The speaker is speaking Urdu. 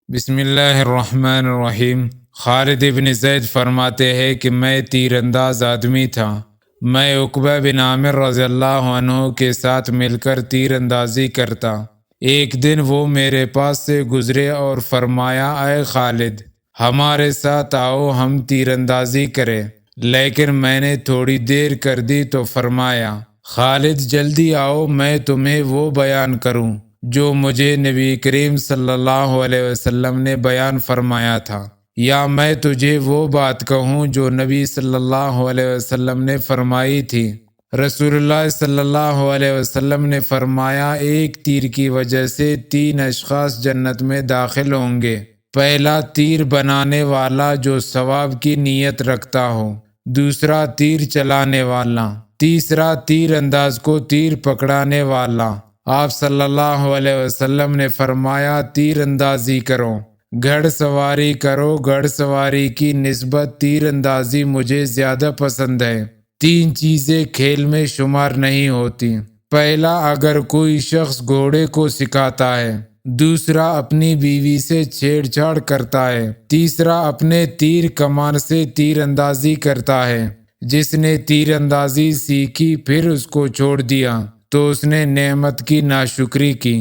بسم اللہ الرحمن الرحیم۔ خالد بن زید فرماتے ہیں کہ میں تیر انداز آدمی تھا۔ میں عقبہ بن عامر رضی اللہ عنہ کے ساتھ مل کر تیر اندازی کرتا۔ ایک دن وہ میرے پاس سے گزرے اور فرمایا، اے خالد، ہمارے ساتھ آؤ، ہم تیر اندازی کریں۔ لیکن میں نے تھوڑی دیر کر دی تو فرمایا، خالد جلدی آؤ، میں تمہیں وہ بیان کروں جو مجھے نبی کریم صلی اللہ علیہ وسلم نے بیان فرمایا تھا، یا میں تجھے وہ بات کہوں جو نبی صلی اللہ علیہ وسلم نے فرمائی تھی۔ رسول اللہ صلی اللہ علیہ وسلم نے فرمایا، ایک تیر کی وجہ سے 3 اشخاص جنت میں داخل ہوں گے۔ پہلا، تیر بنانے والا جو ثواب کی نیت رکھتا ہو۔ دوسرا، تیر چلانے والا۔ تیسرا، تیر انداز کو تیر پکڑانے والا۔ آپ صلی اللہ علیہ وسلم نے فرمایا، تیر اندازی کرو، گھڑ سواری کرو، گھڑ سواری کی نسبت تیر اندازی مجھے زیادہ پسند ہے۔ 3 چیزیں کھیل میں شمار نہیں ہوتی۔ پہلا، اگر کوئی شخص گھوڑے کو سکھاتا ہے۔ دوسرا، اپنی بیوی سے چھیڑ چھاڑ کرتا ہے۔ تیسرا، اپنے تیر کمان سے تیر اندازی کرتا ہے۔ جس نے تیر اندازی سیکھی پھر اس کو چھوڑ دیا تو اس نے نعمت کی ناشکری کی۔